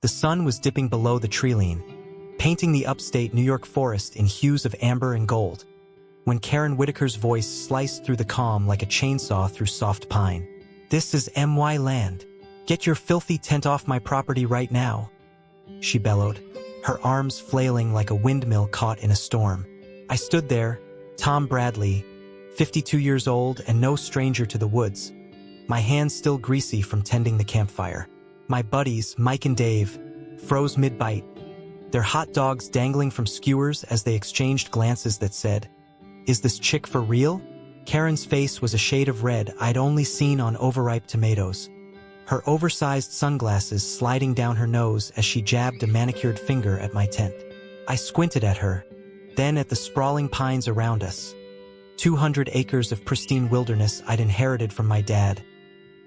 The sun was dipping below the treeline, painting the upstate New York forest in hues of amber and gold, when Karen Whitaker's voice sliced through the calm like a chainsaw through soft pine. "This is MY land. Get your filthy tent off my property right now," she bellowed, her arms flailing like a windmill caught in a storm. I stood there, Tom Bradley, 52 years old and no stranger to the woods, my hands still greasy from tending the campfire. My buddies, Mike and Dave, froze mid-bite, their hot dogs dangling from skewers as they exchanged glances that said, "Is this chick for real?" Karen's face was a shade of red I'd only seen on overripe tomatoes, her oversized sunglasses sliding down her nose as she jabbed a manicured finger at my tent. I squinted at her, then at the sprawling pines around us. 200 acres of pristine wilderness I'd inherited from my dad,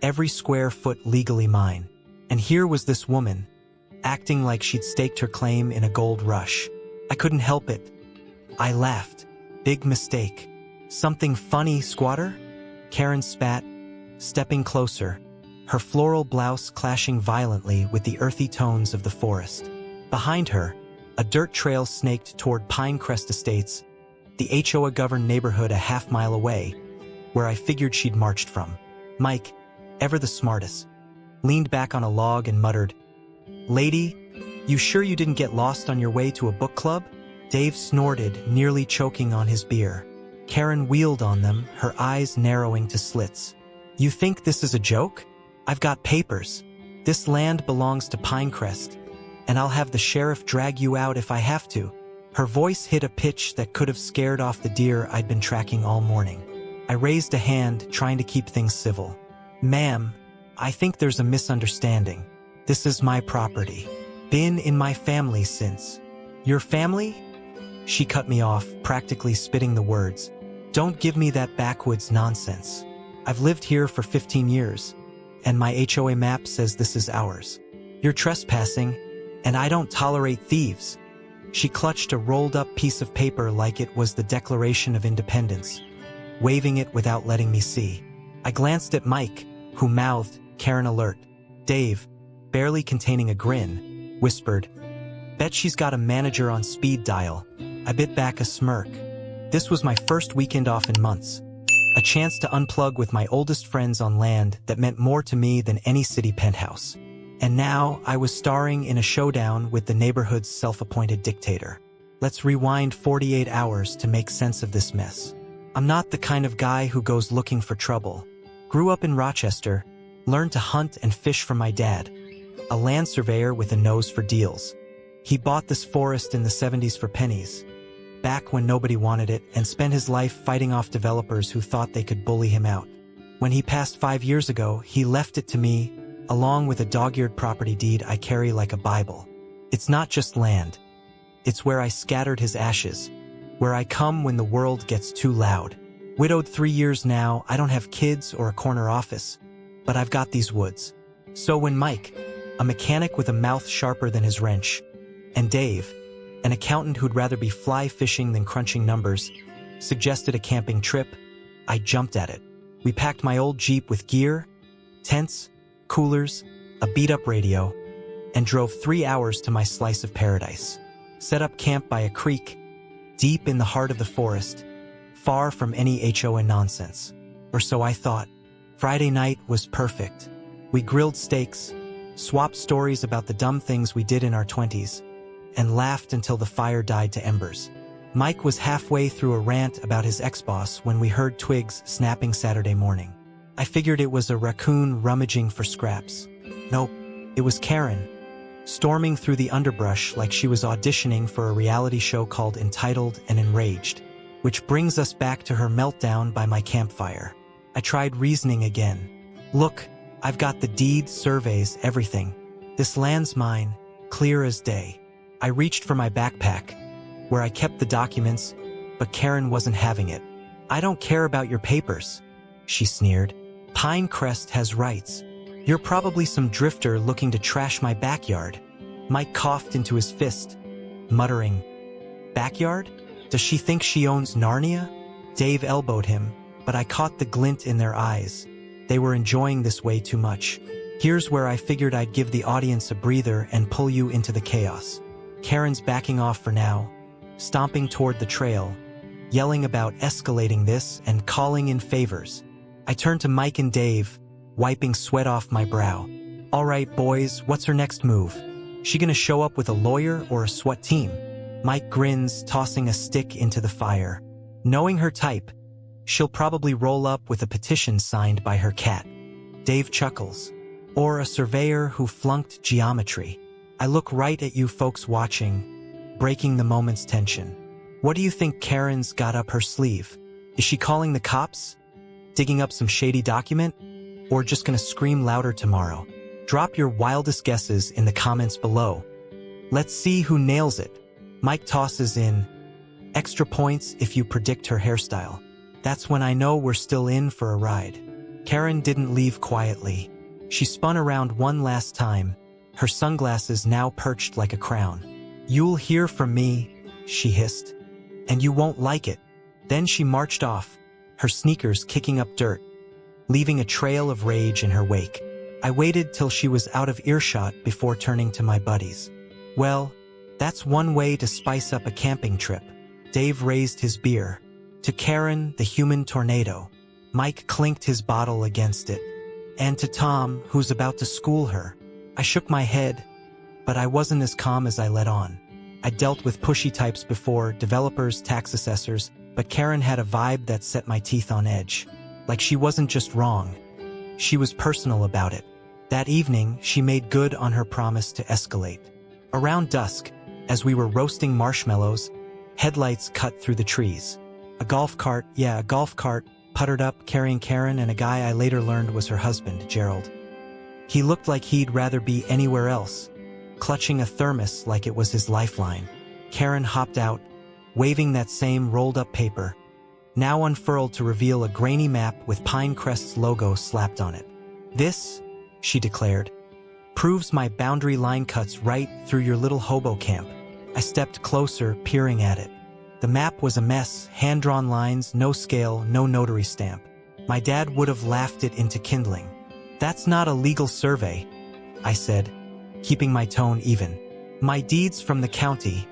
every square foot legally mine. And here was this woman, acting like she'd staked her claim in a gold rush. I couldn't help it. I laughed. "Big mistake." "Something funny, squatter?" Karen spat, stepping closer, her floral blouse clashing violently with the earthy tones of the forest. Behind her, a dirt trail snaked toward Pinecrest Estates, the HOA-governed neighborhood a half-mile away, where I figured she'd marched from. Mike, ever the smartest, leaned back on a log and muttered, "Lady, you sure you didn't get lost on your way to a book club?" Dave snorted, nearly choking on his beer. Karen wheeled on them, her eyes narrowing to slits. "You think this is a joke? I've got papers. This land belongs to Pinecrest, and I'll have the sheriff drag you out if I have to." Her voice hit a pitch that could have scared off the deer I'd been tracking all morning. I raised a hand, trying to keep things civil. "Ma'am, I think there's a misunderstanding. This is my property. Been in my family since." "Your family?" She cut me off, practically spitting the words. "Don't give me that backwoods nonsense. I've lived here for 15 years, and my HOA map says this is ours. You're trespassing, and I don't tolerate thieves." She clutched a rolled-up piece of paper like it was the Declaration of Independence, waving it without letting me see. I glanced at Mike, who mouthed, "Karen alert." Dave, barely containing a grin, whispered, "Bet she's got a manager on speed dial." I bit back a smirk. This was my first weekend off in months. A chance to unplug with my oldest friends on land that meant more to me than any city penthouse. And now I was starring in a showdown with the neighborhood's self-appointed dictator. Let's rewind 48 hours to make sense of this mess. I'm not the kind of guy who goes looking for trouble. Grew up in Rochester, learned to hunt and fish from my dad, a land surveyor with a nose for deals. He bought this forest in the 70s for pennies, back when nobody wanted it, and spent his life fighting off developers who thought they could bully him out. When he passed 5 years ago, he left it to me, along with a dog-eared property deed I carry like a Bible. It's not just land. It's where I scattered his ashes, where I come when the world gets too loud. Widowed 3 years now, I don't have kids or a corner office, but I've got these woods. So when Mike, a mechanic with a mouth sharper than his wrench, and Dave, an accountant who'd rather be fly fishing than crunching numbers, suggested a camping trip, I jumped at it. We packed my old Jeep with gear, tents, coolers, a beat-up radio, and drove 3 hours to my slice of paradise. Set up camp by a creek, deep in the heart of the forest, far from any HOA nonsense. Or so I thought. Friday night was perfect. We grilled steaks, swapped stories about the dumb things we did in our 20s, and laughed until the fire died to embers. Mike was halfway through a rant about his ex-boss when we heard twigs snapping Saturday morning. I figured it was a raccoon rummaging for scraps. Nope, it was Karen, storming through the underbrush like she was auditioning for a reality show called Entitled and Enraged, which brings us back to her meltdown by my campfire. I tried reasoning again. "Look, I've got the deed, surveys, everything. This land's mine, clear as day." I reached for my backpack, where I kept the documents, but Karen wasn't having it. "I don't care about your papers," she sneered. "Pinecrest has rights. You're probably some drifter looking to trash my backyard." Mike coughed into his fist, muttering, "Backyard? Does she think she owns Narnia?" Dave elbowed him, but I caught the glint in their eyes. They were enjoying this way too much. Here's where I figured I'd give the audience a breather and pull you into the chaos. Karen's backing off for now, stomping toward the trail, yelling about escalating this and calling in favors. I turned to Mike and Dave, wiping sweat off my brow. All right, boys, what's her next move? She gonna show up with a lawyer or a SWAT team? Mike grins, tossing a stick into the fire. Knowing her type, she'll probably roll up with a petition signed by her cat. Dave chuckles. Or a surveyor who flunked geometry. I look right at you folks watching, breaking the moment's tension. What do you think Karen's got up her sleeve? Is she calling the cops? Digging up some shady document? Or just gonna scream louder tomorrow? Drop your wildest guesses in the comments below. Let's see who nails it. Mike tosses in extra points if you predict her hairstyle. That's when I know we're still in for a ride. Karen didn't leave quietly. She spun around one last time, her sunglasses now perched like a crown. You'll hear from me, she hissed. And you won't like it. Then she marched off, her sneakers kicking up dirt, leaving a trail of rage in her wake. I waited till she was out of earshot before turning to my buddies. Well, that's one way to spice up a camping trip. Dave raised his beer. To Karen, the human tornado. Mike clinked his bottle against it. And to Tom, who's about to school her. I shook my head, but I wasn't as calm as I let on. I dealt with pushy types before, developers, tax assessors, but Karen had a vibe that set my teeth on edge. Like she wasn't just wrong. She was personal about it. That evening, she made good on her promise to escalate. Around dusk, as we were roasting marshmallows, headlights cut through the trees. A golf cart, puttered up carrying Karen and a guy I later learned was her husband, Gerald. He looked like he'd rather be anywhere else, clutching a thermos like it was his lifeline. Karen hopped out, waving that same rolled-up paper, now unfurled to reveal a grainy map with Pinecrest's logo slapped on it. This, she declared, proves my boundary line cuts right through your little hobo camp. I stepped closer, peering at it. The map was a mess, hand-drawn lines, no scale, no notary stamp. My dad would have laughed it into kindling. That's not a legal survey, I said, keeping my tone even. My deeds from the county,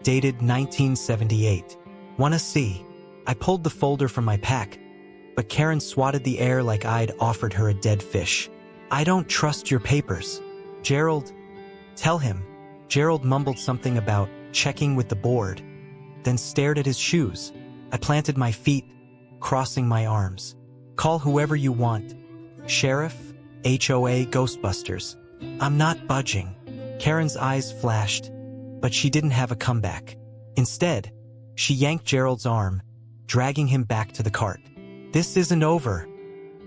dated 1978. Wanna see? I pulled the folder from my pack, but Karen swatted the air like I'd offered her a dead fish. I don't trust your papers. Gerald, tell him. Gerald mumbled something about checking with the board, then stared at his shoes. I planted my feet, crossing my arms. Call whoever you want. Sheriff, HOA, Ghostbusters. I'm not budging. Karen's eyes flashed, but she didn't have a comeback. Instead, she yanked Gerald's arm, dragging him back to the cart. This isn't over,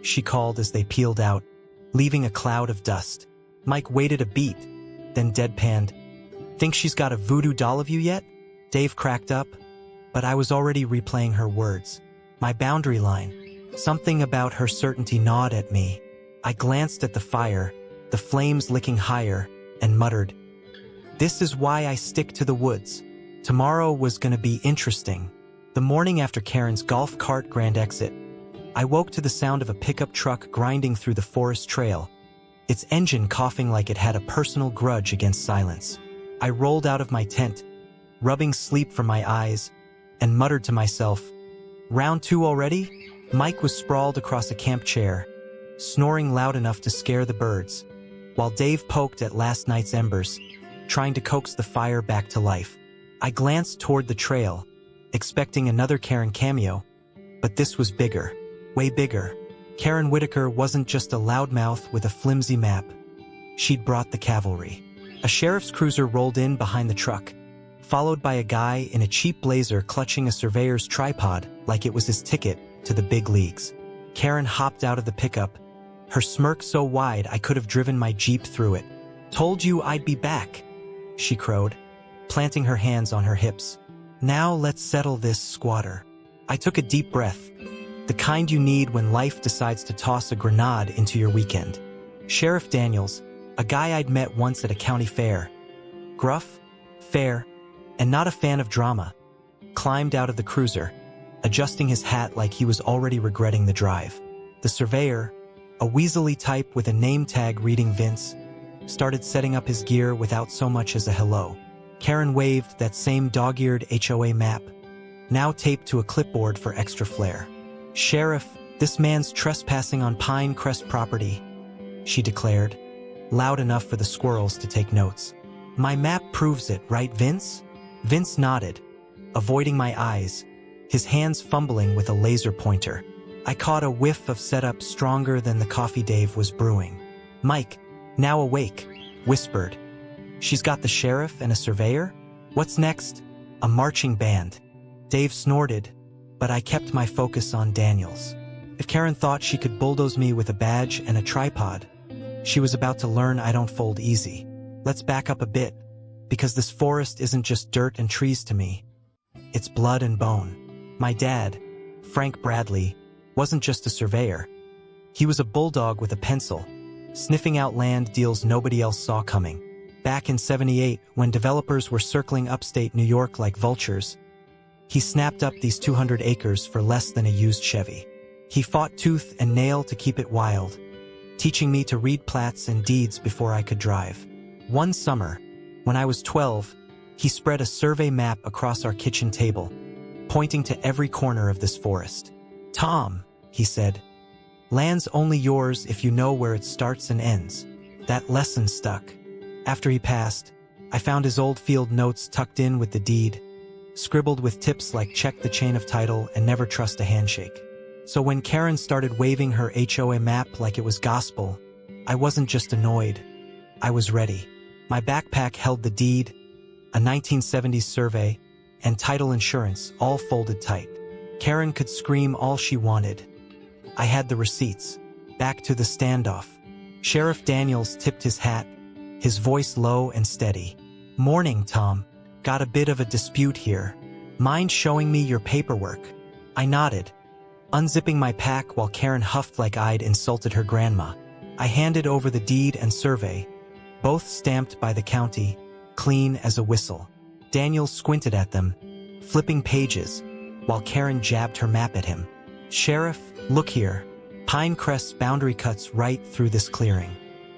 she called as they peeled out, leaving a cloud of dust. Mike waited a beat, then deadpanned. Think she's got a voodoo doll of you yet? Dave cracked up, but I was already replaying her words. My boundary line. Something about her certainty gnawed at me. I glanced at the fire, the flames licking higher, and muttered, "This is why I stick to the woods." Tomorrow was gonna be interesting. The morning after Karen's golf cart grand exit, I woke to the sound of a pickup truck grinding through the forest trail, its engine coughing like it had a personal grudge against silence. I rolled out of my tent, rubbing sleep from my eyes, and muttered to myself, "Round 2 already?" Mike was sprawled across a camp chair, snoring loud enough to scare the birds, while Dave poked at last night's embers, trying to coax the fire back to life. I glanced toward the trail, expecting another Karen cameo, but this was bigger, way bigger. Karen Whitaker wasn't just a loudmouth with a flimsy map. She'd brought the cavalry. A sheriff's cruiser rolled in behind the truck, followed by a guy in a cheap blazer clutching a surveyor's tripod like it was his ticket to the big leagues. Karen hopped out of the pickup, her smirk so wide I could have driven my Jeep through it. "Told you I'd be back," she crowed, planting her hands on her hips. "Now let's settle this, squatter." I took a deep breath, the kind you need when life decides to toss a grenade into your weekend. Sheriff Daniels, a guy I'd met once at a county fair, gruff, fair, and not a fan of drama, climbed out of the cruiser, adjusting his hat like he was already regretting the drive. The surveyor, A weaselly type with a name tag reading Vince started setting up his gear without so much as a hello. Karen waved that same dog-eared HOA map, now taped to a clipboard for extra flair. "Sheriff, this man's trespassing on Pine Crest property," she declared, loud enough for the squirrels to take notes. "My map proves it, right, Vince?" Vince nodded, avoiding my eyes, his hands fumbling with a laser pointer. I caught a whiff of setup stronger than the coffee Dave was brewing. Mike, now awake, whispered. "She's got the sheriff and a surveyor? What's next?" "A marching band." Dave snorted, but I kept my focus on Daniels. If Karen thought she could bulldoze me with a badge and a tripod, she was about to learn I don't fold easy. Let's back up a bit, because this forest isn't just dirt and trees to me. It's blood and bone. My dad, Frank Bradley, wasn't just a surveyor. He was a bulldog with a pencil, sniffing out land deals nobody else saw coming. Back in '78, when developers were circling upstate New York like vultures, he snapped up these 200 acres for less than a used Chevy. He fought tooth and nail to keep it wild, teaching me to read plats and deeds before I could drive. One summer, when I was 12, he spread a survey map across our kitchen table, pointing to every corner of this forest. "Tom," he said, "land's only yours if you know where it starts and ends." That lesson stuck. After he passed, I found his old field notes tucked in with the deed, scribbled with tips like check the chain of title and never trust a handshake. So when Karen started waving her HOA map like it was gospel, I wasn't just annoyed, I was ready. My backpack held the deed, a 1970s survey, and title insurance all folded tight. Karen could scream all she wanted. I had the receipts. Back to the standoff. Sheriff Daniels tipped his hat, his voice low and steady. "Morning, Tom. Got a bit of a dispute here. Mind showing me your paperwork?" I nodded, unzipping my pack while Karen huffed like I'd insulted her grandma. I handed over the deed and survey, both stamped by the county, clean as a whistle. Daniel squinted at them, flipping pages, while Karen jabbed her map at him. "Sheriff, look here. Pine Crest's boundary cuts right through this clearing."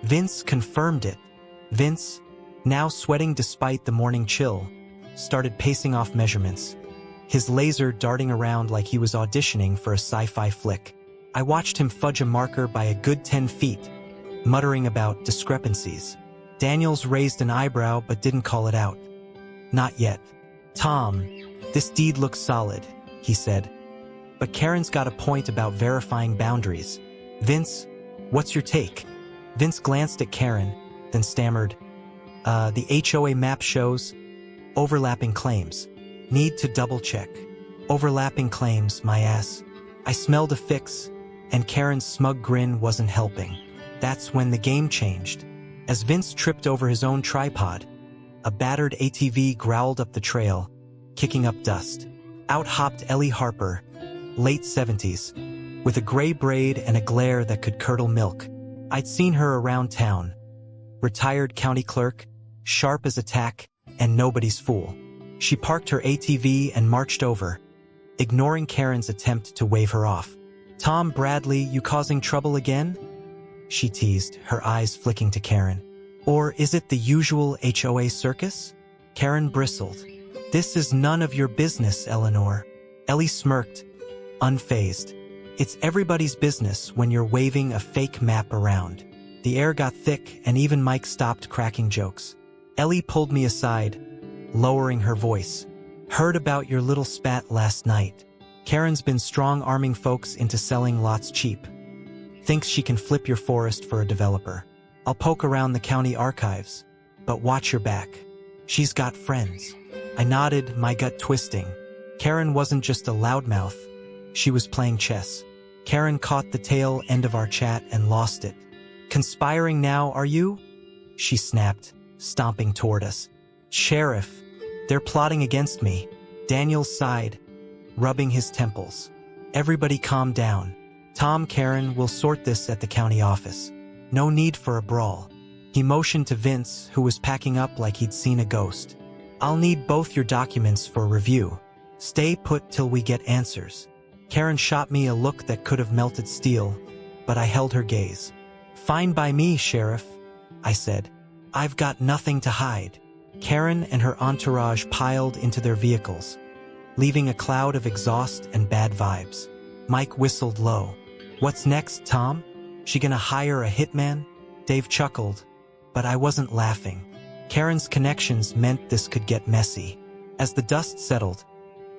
Vince confirmed it. Vince, now sweating despite the morning chill, started pacing off measurements, his laser darting around like he was auditioning for a sci-fi flick. I watched him fudge a marker by a good 10 feet, muttering about discrepancies. Daniels raised an eyebrow but didn't call it out. "Not yet." "Tom, this deed looks solid," he said. "But Karen's got a point about verifying boundaries. Vince, what's your take?" Vince glanced at Karen, then stammered, The HOA map shows overlapping claims. Need to double-check. Overlapping claims, my ass." I smelled a fix, and Karen's smug grin wasn't helping. That's when the game changed. As Vince tripped over his own tripod, a battered ATV growled up the trail, kicking up dust. Out hopped Ellie Harper, late 70s, with a gray braid and a glare that could curdle milk. I'd seen her around town. Retired county clerk, sharp as a tack, and nobody's fool. She parked her ATV and marched over, ignoring Karen's attempt to wave her off. "Tom Bradley, you causing trouble again?" she teased, her eyes flicking to Karen. "Or is it the usual HOA circus?" Karen bristled. "This is none of your business, Eleanor." Ellie smirked, unfazed. "It's everybody's business when you're waving a fake map around." The air got thick and even Mike stopped cracking jokes. Ellie pulled me aside, lowering her voice. "Heard about your little spat last night. Karen's been strong-arming folks into selling lots cheap. Thinks she can flip your forest for a developer. I'll poke around the county archives, but watch your back. She's got friends." I nodded, my gut twisting. Karen wasn't just a loudmouth. She was playing chess. Karen caught the tail end of our chat and lost it. "Conspiring now, are you?" she snapped, stomping toward us. "Sheriff, they're plotting against me." Daniel sighed, rubbing his temples. "Everybody calm down. Tom, Karen, will sort this at the county office. No need for a brawl." He motioned to Vince, who was packing up like he'd seen a ghost. "I'll need both your documents for review. Stay put till we get answers." Karen shot me a look that could have melted steel, but I held her gaze. "Fine by me, Sheriff," I said. "I've got nothing to hide." Karen and her entourage piled into their vehicles, leaving a cloud of exhaust and bad vibes. Mike whistled low. "What's next, Tom? She gonna hire a hitman?" Dave chuckled, but I wasn't laughing. Karen's connections meant this could get messy. As the dust settled,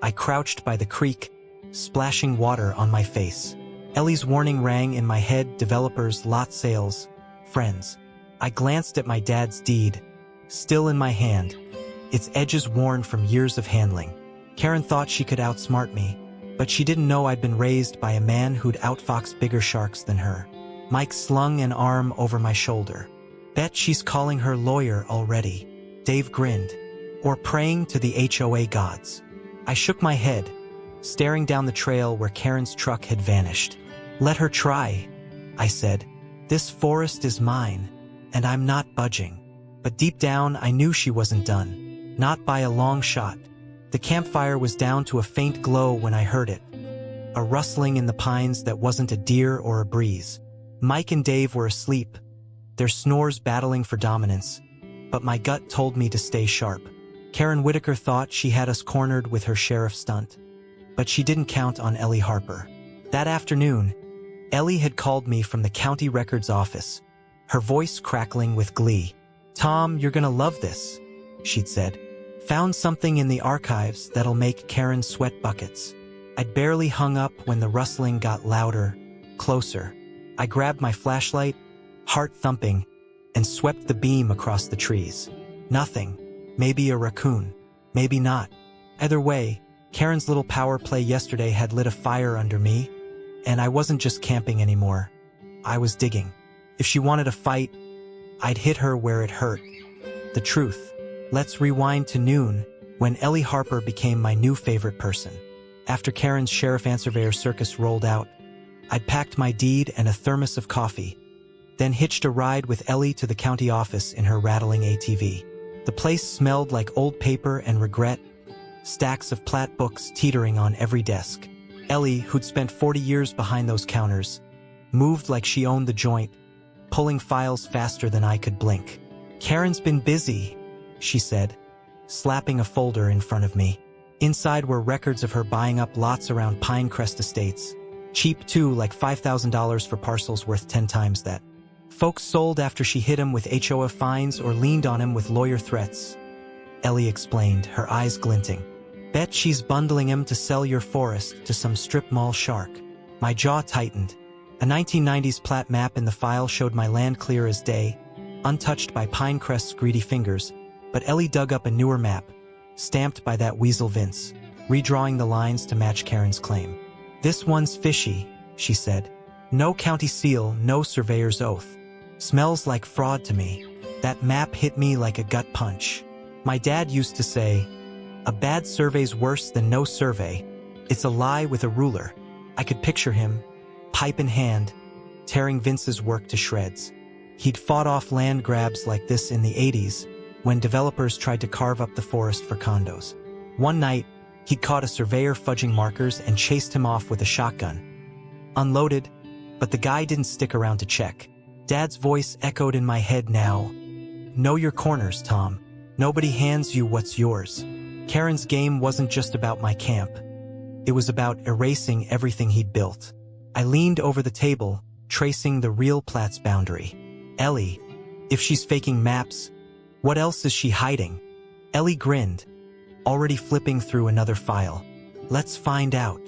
I crouched by the creek, splashing water on my face. Ellie's warning rang in my head: developers, lot sales, friends. I glanced at my dad's deed, still in my hand, its edges worn from years of handling. Karen thought she could outsmart me, but she didn't know I'd been raised by a man who'd outfoxed bigger sharks than her. Mike slung an arm over my shoulder. "Bet she's calling her lawyer already." Dave grinned. "Or praying to the HOA gods." I shook my head, staring down the trail where Karen's truck had vanished. "Let her try," I said. "This forest is mine, and I'm not budging." But deep down, I knew she wasn't done. Not by a long shot. The campfire was down to a faint glow when I heard it. A rustling in the pines that wasn't a deer or a breeze. Mike and Dave were asleep, their snores battling for dominance, but my gut told me to stay sharp. Karen Whitaker thought she had us cornered with her sheriff stunt, but she didn't count on Ellie Harper. That afternoon, Ellie had called me from the county records office, her voice crackling with glee. "Tom, you're gonna love this," she'd said. "Found something in the archives that'll make Karen sweat buckets." I'd barely hung up when the rustling got louder, closer. I grabbed my flashlight, heart thumping, and swept the beam across the trees. Nothing. Maybe a raccoon. Maybe not. Either way, Karen's little power play yesterday had lit a fire under me, and I wasn't just camping anymore. I was digging. If she wanted a fight, I'd hit her where it hurt. The truth. Let's rewind to noon, when Ellie Harper became my new favorite person. After Karen's sheriff and surveyor circus rolled out, I'd packed my deed and a thermos of coffee, then hitched a ride with Ellie to the county office in her rattling ATV. The place smelled like old paper and regret, stacks of plat books teetering on every desk. Ellie, who'd spent 40 years behind those counters, moved like she owned the joint, pulling files faster than I could blink. "Karen's been busy," she said, slapping a folder in front of me. Inside were records of her buying up lots around Pinecrest Estates. Cheap too, like $5,000 for parcels worth 10 times that. Folks sold after she hit him with HOA fines or leaned on him with lawyer threats. Ellie explained, her eyes glinting. "Bet she's bundling him to sell your forest to some strip mall shark." My jaw tightened. A 1990s plat map in the file showed my land clear as day, untouched by Pinecrest's greedy fingers, but Ellie dug up a newer map, stamped by that weasel Vince, redrawing the lines to match Karen's claim. "This one's fishy," she said. "No county seal, no surveyor's oath. Smells like fraud to me." That map hit me like a gut punch. My dad used to say, "A bad survey's worse than no survey. It's a lie with a ruler." I could picture him, pipe in hand, tearing Vince's work to shreds. He'd fought off land grabs like this in the 80s, when developers tried to carve up the forest for condos. One night, he'd caught a surveyor fudging markers and chased him off with a shotgun. Unloaded, but the guy didn't stick around to check. Dad's voice echoed in my head now. "Know your corners, Tom. Nobody hands you what's yours." Karen's game wasn't just about my camp. It was about erasing everything he'd built. I leaned over the table, tracing the real plat's boundary. "Ellie, if she's faking maps, what else is she hiding?" Ellie grinned, already flipping through another file. "Let's find out."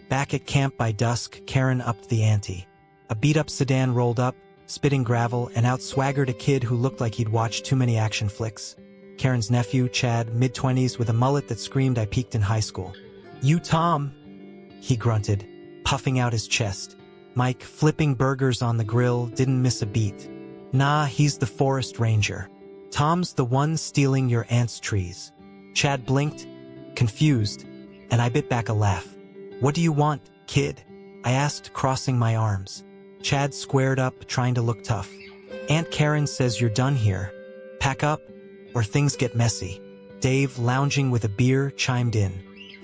Back at camp by dusk, Karen upped the ante. A beat-up sedan rolled up, spitting gravel, and out swaggered a kid who looked like he'd watched too many action flicks. Karen's nephew, Chad, mid-20s with a mullet that screamed I peaked in high school. "You Tom," he grunted, puffing out his chest. Mike, flipping burgers on the grill, didn't miss a beat. "Nah, he's the forest ranger. Tom's the one stealing your aunt's trees." Chad blinked, confused, and I bit back a laugh. "What do you want, kid?" I asked, crossing my arms. Chad squared up, trying to look tough. "Aunt Karen says you're done here. Pack up, or things get messy." Dave, lounging with a beer, chimed in.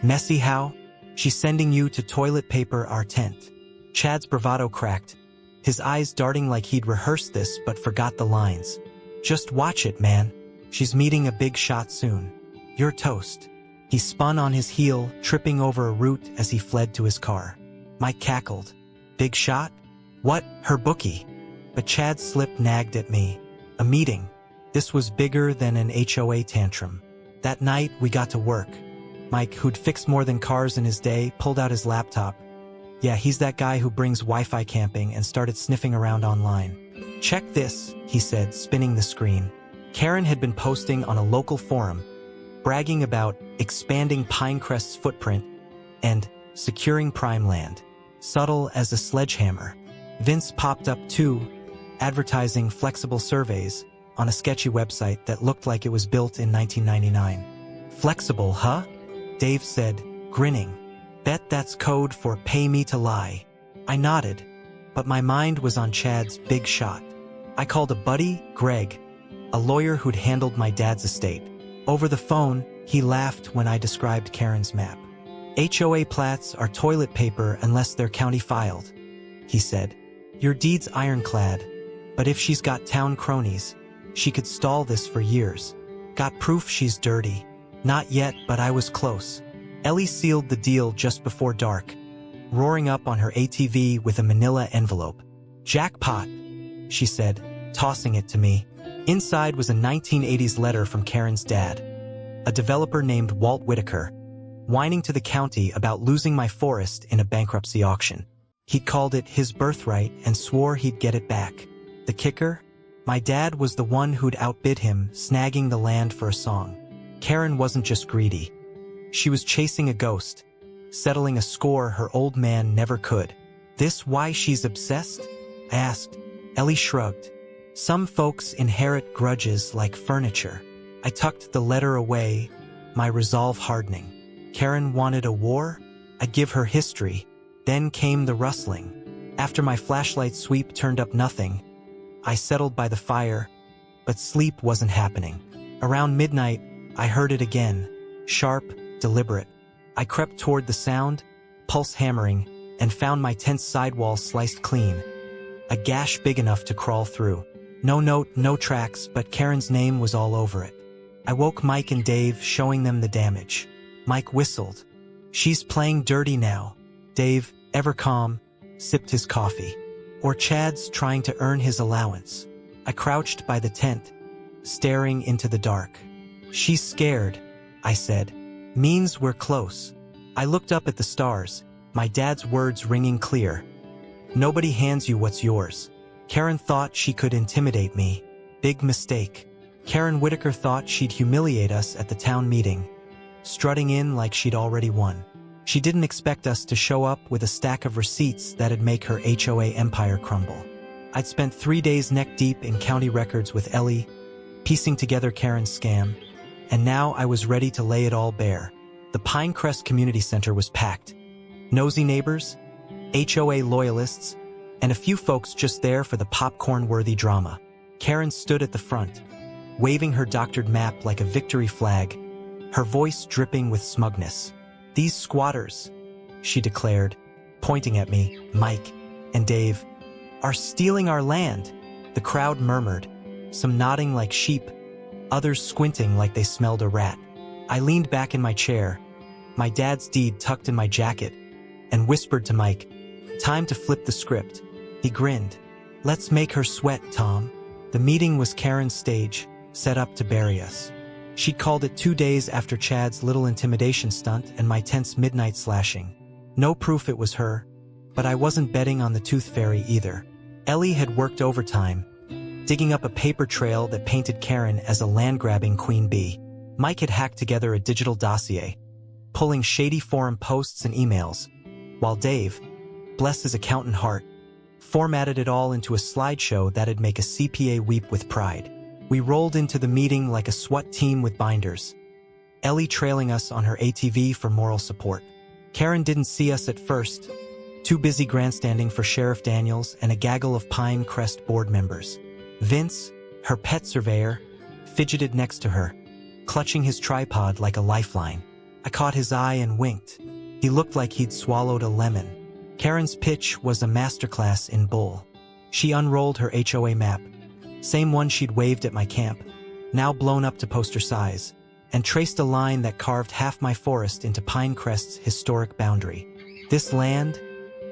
"Messy how? She's sending you to toilet paper our tent." Chad's bravado cracked. his eyes darting like he'd rehearsed this but forgot the lines. "Just watch it, man. She's meeting a big shot soon. You're toast." He spun on his heel, tripping over a root as he fled to his car. Mike cackled. "Big shot? What, her bookie?" But Chad's slip nagged at me. "A meeting. This was bigger than an HOA tantrum." That night, we got to work. Mike, who'd fixed more than cars in his day, pulled out his laptop. "Yeah, he's that guy who brings Wi-Fi camping," and started sniffing around online. "Check this," he said, spinning the screen. Karen had been posting on a local forum, bragging about expanding Pinecrest's footprint and securing prime land. Subtle as a sledgehammer. Vince popped up too, advertising flexible surveys on a sketchy website that looked like it was built in 1999. "Flexible, huh?" Dave said, grinning. "Bet that's code for pay me to lie." I nodded, but my mind was on Chad's big shot. I called a buddy, Greg, a lawyer who'd handled my dad's estate. Over the phone, he laughed when I described Karen's map. "HOA plats are toilet paper unless they're county filed," he said. "Your deed's ironclad, but if she's got town cronies, she could stall this for years." "Got proof she's dirty?" "Not yet, but I was close." Ellie sealed the deal just before dark, roaring up on her ATV with a manila envelope. "Jackpot," she said, tossing it to me. Inside was a 1980s letter from Karen's dad, a developer named Walt Whitaker, whining to the county about losing my forest in a bankruptcy auction. He'd called it his birthright and swore he'd get it back. The kicker? My dad was the one who'd outbid him, snagging the land for a song. Karen wasn't just greedy. She was chasing a ghost, settling a score her old man never could. "This why she's obsessed?" I asked. Ellie shrugged. "Some folks inherit grudges like furniture." I tucked the letter away, my resolve hardening. Karen wanted a war? I'd give her history. Then came the rustling. After my flashlight sweep turned up nothing, I settled by the fire, but sleep wasn't happening. Around midnight, I heard it again, sharp, deliberate. I crept toward the sound, pulse hammering, and found my tense sidewall sliced clean. A gash big enough to crawl through. No note, no tracks, but Karen's name was all over it. I woke Mike and Dave, showing them the damage. Mike whistled. "She's playing dirty now." Dave, ever calm, sipped his coffee. "Or Chad's trying to earn his allowance." I crouched by the tent, staring into the dark. "She's scared," I said. "Means we're close." I looked up at the stars, my dad's words ringing clear. "Nobody hands you what's yours." Karen thought she could intimidate me. Big mistake. Karen Whitaker thought she'd humiliate us at the town meeting, strutting in like she'd already won. She didn't expect us to show up with a stack of receipts that'd make her HOA empire crumble. I'd spent 3 days neck-deep in county records with Ellie, piecing together Karen's scam, and now I was ready to lay it all bare. The Pinecrest Community Center was packed. Nosy neighbors, HOA loyalists, and a few folks just there for the popcorn-worthy drama. Karen stood at the front, waving her doctored map like a victory flag, her voice dripping with smugness. "These squatters," she declared, pointing at me, Mike, and Dave, "are stealing our land." The crowd murmured, some nodding like sheep, others squinting like they smelled a rat. I leaned back in my chair, my dad's deed tucked in my jacket, and whispered to Mike, "Time to flip the script." He grinned. "Let's make her sweat, Tom." The meeting was Karen's stage, set up to bury us. She'd called it 2 days after Chad's little intimidation stunt and my tense midnight slashing. No proof it was her, but I wasn't betting on the tooth fairy either. Ellie had worked overtime, digging up a paper trail that painted Karen as a land-grabbing queen bee. Mike had hacked together a digital dossier, pulling shady forum posts and emails, while Dave, bless his accountant heart, formatted it all into a slideshow that'd make a CPA weep with pride. We rolled into the meeting like a SWAT team with binders, Ellie trailing us on her ATV for moral support. Karen didn't see us at first, too busy grandstanding for Sheriff Daniels and a gaggle of Pinecrest board members. Vince, her pet surveyor, fidgeted next to her, clutching his tripod like a lifeline. I caught his eye and winked. He looked like he'd swallowed a lemon. Karen's pitch was a masterclass in bull. She unrolled her HOA map, same one she'd waved at my camp, now blown up to poster size, and traced a line that carved half my forest into Pinecrest's historic boundary. This land,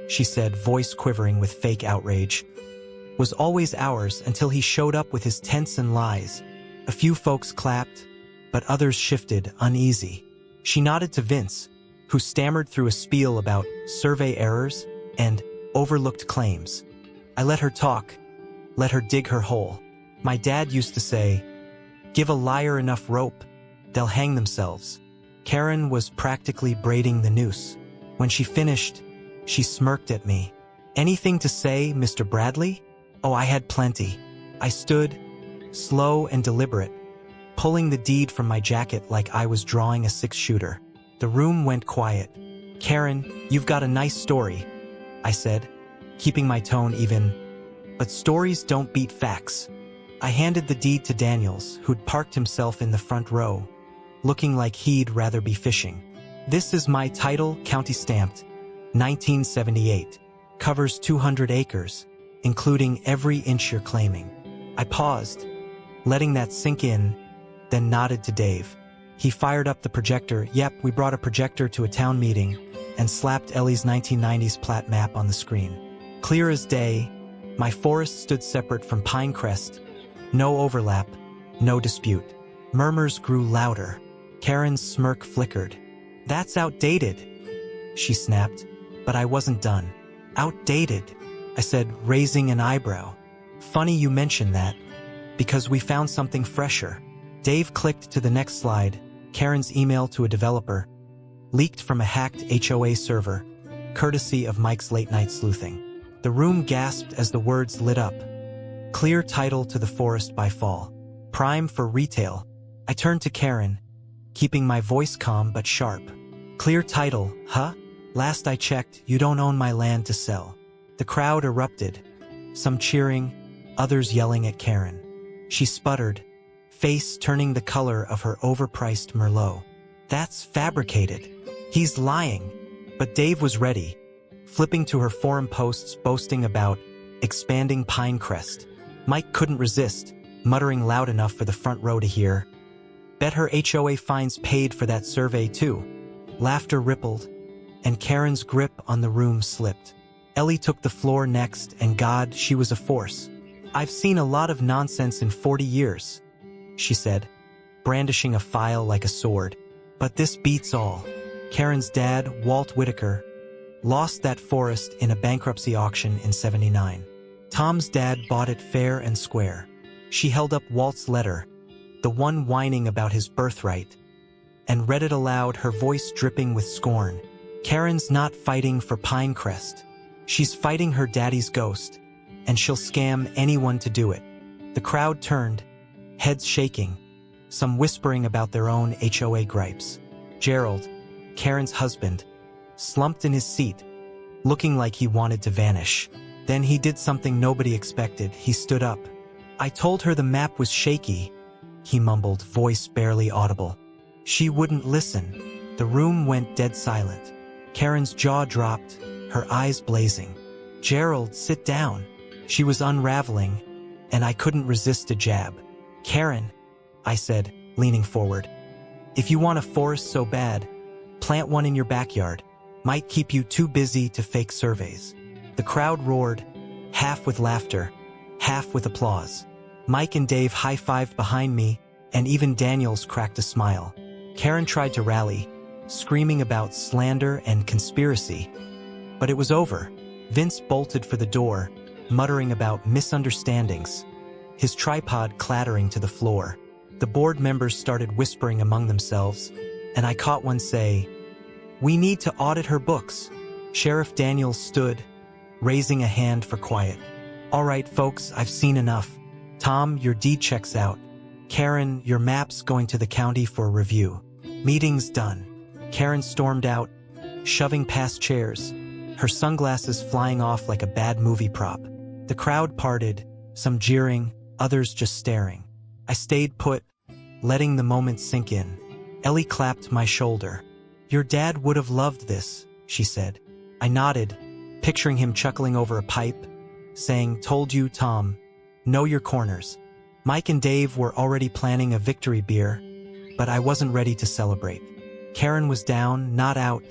she said, voice quivering with fake outrage, was always ours until he showed up with his tents and lies. A few folks clapped, but others shifted, uneasy. She nodded to Vince, who stammered through a spiel about survey errors and overlooked claims. I let her talk, let her dig her hole. My dad used to say, "Give a liar enough rope, they'll hang themselves." Karen was practically braiding the noose. When she finished, she smirked at me. "Anything to say, Mr. Bradley?" Oh, I had plenty. I stood, slow and deliberate, pulling the deed from my jacket like I was drawing a six-shooter. The room went quiet. "Karen, you've got a nice story," I said, keeping my tone even. "But stories don't beat facts." I handed the deed to Daniels, who'd parked himself in the front row, looking like he'd rather be fishing. "This is my title, county stamped, 1978. Covers 200 acres, including every inch you're claiming." I paused, letting that sink in, then nodded to Dave. He fired up the projector. "Yep, we brought a projector to a town meeting," and slapped Ellie's 1990s plat map on the screen. Clear as day, my forest stood separate from Pinecrest. No overlap, no dispute. Murmurs grew louder. Karen's smirk flickered. "That's outdated," she snapped, but I wasn't done. "Outdated?" I said, raising an eyebrow. "Funny you mention that, because we found something fresher." Dave clicked to the next slide. Karen's email to a developer, leaked from a hacked HOA server, courtesy of Mike's late-night sleuthing. The room gasped as the words lit up. Clear title to the forest by fall. Prime for retail. I turned to Karen, keeping my voice calm but sharp. "Clear title, huh? Last I checked, you don't own my land to sell." The crowd erupted, some cheering, others yelling at Karen. She sputtered, face turning the color of her overpriced Merlot. "That's fabricated. He's lying." But Dave was ready, flipping to her forum posts boasting about expanding Pinecrest. Mike couldn't resist, muttering loud enough for the front row to hear. "Bet her HOA fines paid for that survey too." Laughter rippled, and Karen's grip on the room slipped. Ellie took the floor next, and God, she was a force. "I've seen a lot of nonsense in 40 years, she said, brandishing a file like a sword. "But this beats all." Karen's dad, Walt Whitaker, lost that forest in a bankruptcy auction in '79. Tom's dad bought it fair and square. She held up Walt's letter, the one whining about his birthright, and read it aloud, her voice dripping with scorn. "Karen's not fighting for Pinecrest. She's fighting her daddy's ghost, and she'll scam anyone to do it." The crowd turned, heads shaking, some whispering about their own HOA gripes. Gerald, Karen's husband, slumped in his seat, looking like he wanted to vanish. Then he did something nobody expected. He stood up. "I told her the map was shaky," he mumbled, voice barely audible. "She wouldn't listen." The room went dead silent. Karen's jaw dropped, her eyes blazing. "Gerald, sit down." She was unraveling, and I couldn't resist a jab. "Karen," I said, leaning forward, "if you want a forest so bad, plant one in your backyard. Might keep you too busy to fake surveys." The crowd roared, half with laughter, half with applause. Mike and Dave high-fived behind me, and even Daniels cracked a smile. Karen tried to rally, screaming about slander and conspiracy. But it was over. Vince bolted for the door, muttering about misunderstandings, his tripod clattering to the floor. The board members started whispering among themselves, and I caught one say, "We need to audit her books." Sheriff Daniels stood, raising a hand for quiet. "All right, folks, I've seen enough. Tom, your deed checks out. Karen, your map's going to the county for review." "Meeting's done." Karen stormed out, shoving past chairs, her sunglasses flying off like a bad movie prop. The crowd parted, some jeering, others just staring. I stayed put, letting the moment sink in. Ellie clapped my shoulder. "Your dad would have loved this," she said. I nodded, picturing him chuckling over a pipe, saying, "Told you, Tom. Know your corners." Mike and Dave were already planning a victory beer, but I wasn't ready to celebrate. Karen was down, not out,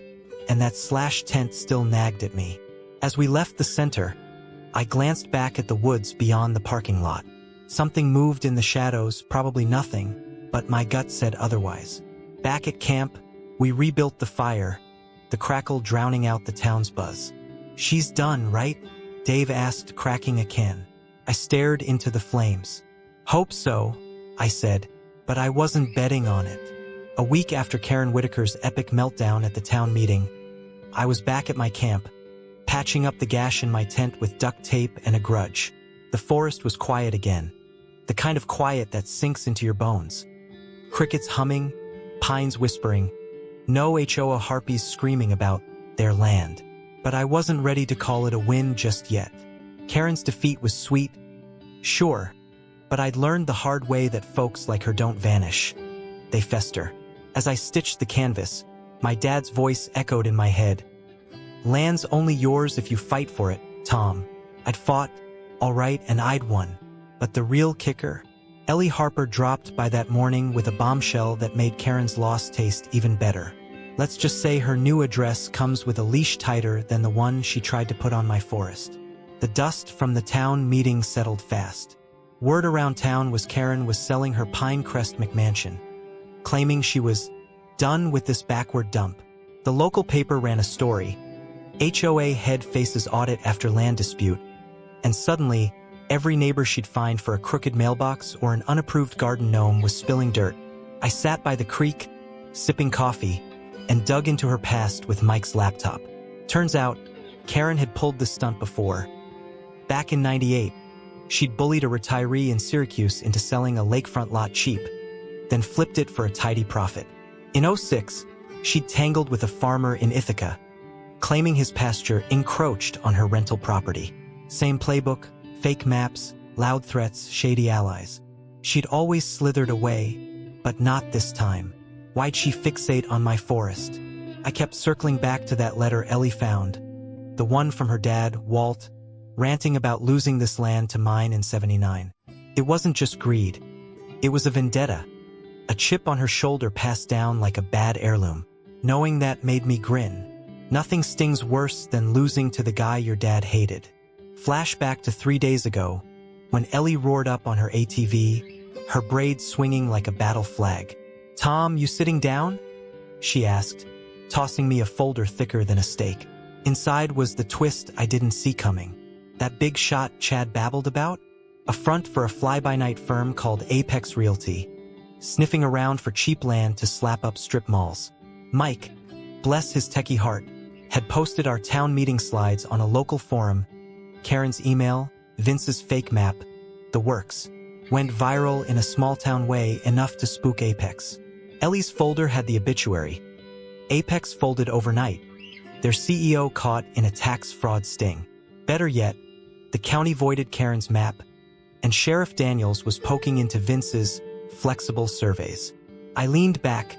and that slash tent still nagged at me. As we left the center, I glanced back at the woods beyond the parking lot. Something moved in the shadows, probably nothing, but my gut said otherwise. Back at camp, we rebuilt the fire, the crackle drowning out the town's buzz. "She's done, right?" Dave asked, cracking a can. I stared into the flames. "Hope so," I said, but I wasn't betting on it. A week after Karen Whitaker's epic meltdown at the town meeting, I was back at my camp, patching up the gash in my tent with duct tape and a grudge. The forest was quiet again, the kind of quiet that sinks into your bones. Crickets humming, pines whispering, no Hoa harpies screaming about their land. But I wasn't ready to call it a win just yet. Karen's defeat was sweet, sure, but I'd learned the hard way that folks like her don't vanish. They fester. As I stitched the canvas, my dad's voice echoed in my head. "Land's only yours if you fight for it, Tom." I'd fought, all right, and I'd won. But the real kicker? Ellie Harper dropped by that morning with a bombshell that made Karen's loss taste even better. Let's just say her new address comes with a leash tighter than the one she tried to put on my forest. The dust from the town meeting settled fast. Word around town was Karen was selling her Pinecrest McMansion, claiming she was done with this backward dump. The local paper ran a story. HOA head faces audit after land dispute, and suddenly, every neighbor she'd find for a crooked mailbox or an unapproved garden gnome was spilling dirt. I sat by the creek, sipping coffee, and dug into her past with Mike's laptop. Turns out, Karen had pulled this stunt before. Back in '98, she'd bullied a retiree in Syracuse into selling a lakefront lot cheap, then flipped it for a tidy profit. In '06, she'd tangled with a farmer in Ithaca, claiming his pasture encroached on her rental property. Same playbook, fake maps, loud threats, shady allies. She'd always slithered away, but not this time. Why'd she fixate on my forest? I kept circling back to that letter Ellie found, the one from her dad, Walt, ranting about losing this land to mine in '79. It wasn't just greed. It was a vendetta, a chip on her shoulder passed down like a bad heirloom. Knowing that made me grin. Nothing stings worse than losing to the guy your dad hated. Flashback to 3 days ago, when Ellie roared up on her ATV, her braids swinging like a battle flag. "Tom, you sitting down?" she asked, tossing me a folder thicker than a steak. Inside was the twist I didn't see coming. That big shot Chad babbled about? A front for a fly-by-night firm called Apex Realty, sniffing around for cheap land to slap up strip malls. Mike, bless his techie heart, had posted our town meeting slides on a local forum. Karen's email, Vince's fake map, the works, went viral in a small-town way enough to spook Apex. Ellie's folder had the obituary. Apex folded overnight, their CEO caught in a tax fraud sting. Better yet, the county voided Karen's map, and Sheriff Daniels was poking into Vince's flexible surveys. I leaned back,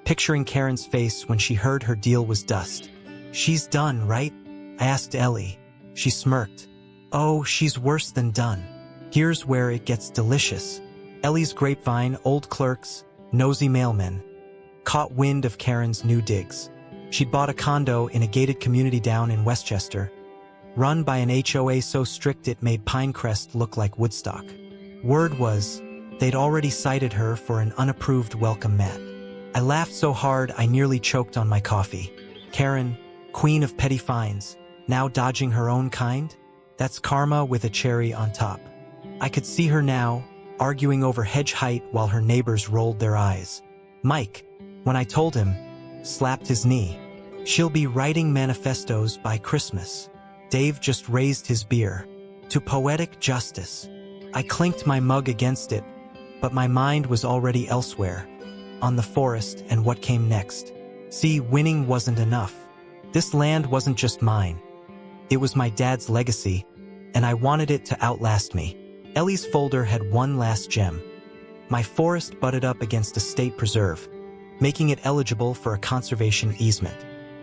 picturing Karen's face when she heard her deal was dust. "She's done, right?" I asked Ellie. She smirked. "Oh, she's worse than done. Here's where it gets delicious." Ellie's grapevine, old clerks, nosy mailmen, caught wind of Karen's new digs. She'd bought a condo in a gated community down in Westchester, run by an HOA so strict it made Pinecrest look like Woodstock. Word was, they'd already cited her for an unapproved welcome mat. I laughed so hard I nearly choked on my coffee. Karen, queen of petty fines, now dodging her own kind? That's karma with a cherry on top. I could see her now, arguing over hedge height while her neighbors rolled their eyes. Mike, when I told him, slapped his knee. "She'll be writing manifestos by Christmas." Dave just raised his beer. To poetic justice. I clinked my mug against it, but my mind was already elsewhere, on the forest and what came next. See, winning wasn't enough. This land wasn't just mine. It was my dad's legacy, and I wanted it to outlast me. Ellie's folder had one last gem. My forest butted up against a state preserve, making it eligible for a conservation easement.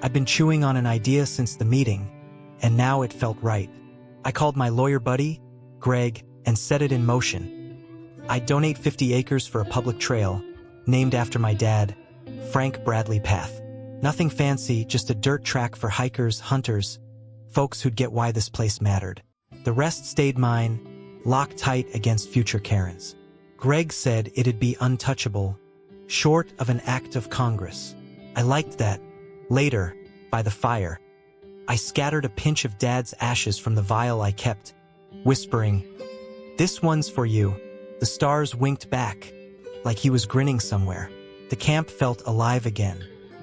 I'd been chewing on an idea since the meeting, and now it felt right. I called my lawyer buddy, Greg, and set it in motion. I'd donate 50 acres for a public trail, named after my dad, Frank Bradley Path. Nothing fancy, just a dirt track for hikers, hunters, folks who'd get why this place mattered. The rest stayed mine, locked tight against future Karens. Greg said it'd be untouchable, short of an act of Congress. I liked that. Later, by the fire, I scattered a pinch of Dad's ashes from the vial I kept, whispering, "This one's for you." The stars winked back, like he was grinning somewhere. The camp felt alive again.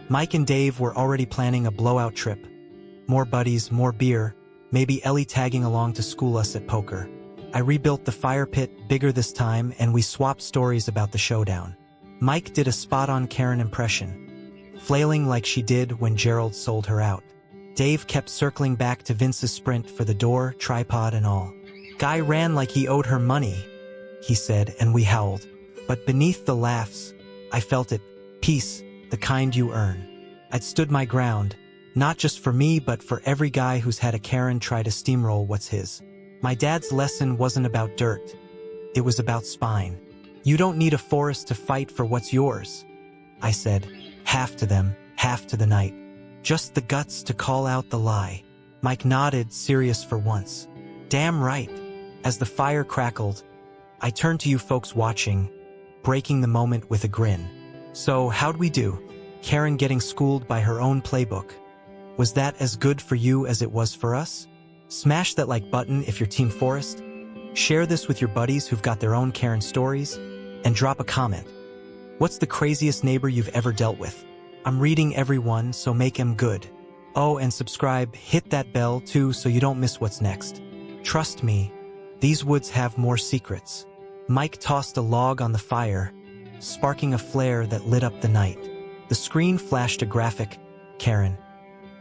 Mike and Dave were already planning a blowout trip. More buddies, more beer, maybe Ellie tagging along to school us at poker. I rebuilt the fire pit, bigger this time, and we swapped stories about the showdown. Mike did a spot-on Karen impression, flailing like she did when Gerald sold her out. Dave kept circling back to Vince's sprint for the door, tripod and all. Guy ran like he owed her money, he said, and we howled. But beneath the laughs, I felt it, peace, the kind you earn. I'd stood my ground, not just for me but for every guy who's had a Karen try to steamroll what's his. My dad's lesson wasn't about dirt. It was about spine. You don't need a forest to fight for what's yours, I said, half to them, half to the night. Just the guts to call out the lie. Mike nodded, serious for once. Damn right. As the fire crackled, I turned to you folks watching, breaking the moment with a grin. So, how'd we do? Karen getting schooled by her own playbook. Was that as good for you as it was for us? Smash that like button if you're Team Forest. Share this with your buddies who've got their own Karen stories. And drop a comment. What's the craziest neighbor you've ever dealt with? I'm reading every one, so make 'em good. Oh, and subscribe, hit that bell too so you don't miss what's next. Trust me, these woods have more secrets. Mike tossed a log on the fire, sparking a flare that lit up the night. The screen flashed a graphic, Karen.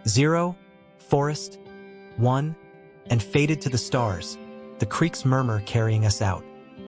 0, Forest, 1, and faded to the stars, the creek's murmur carrying us out.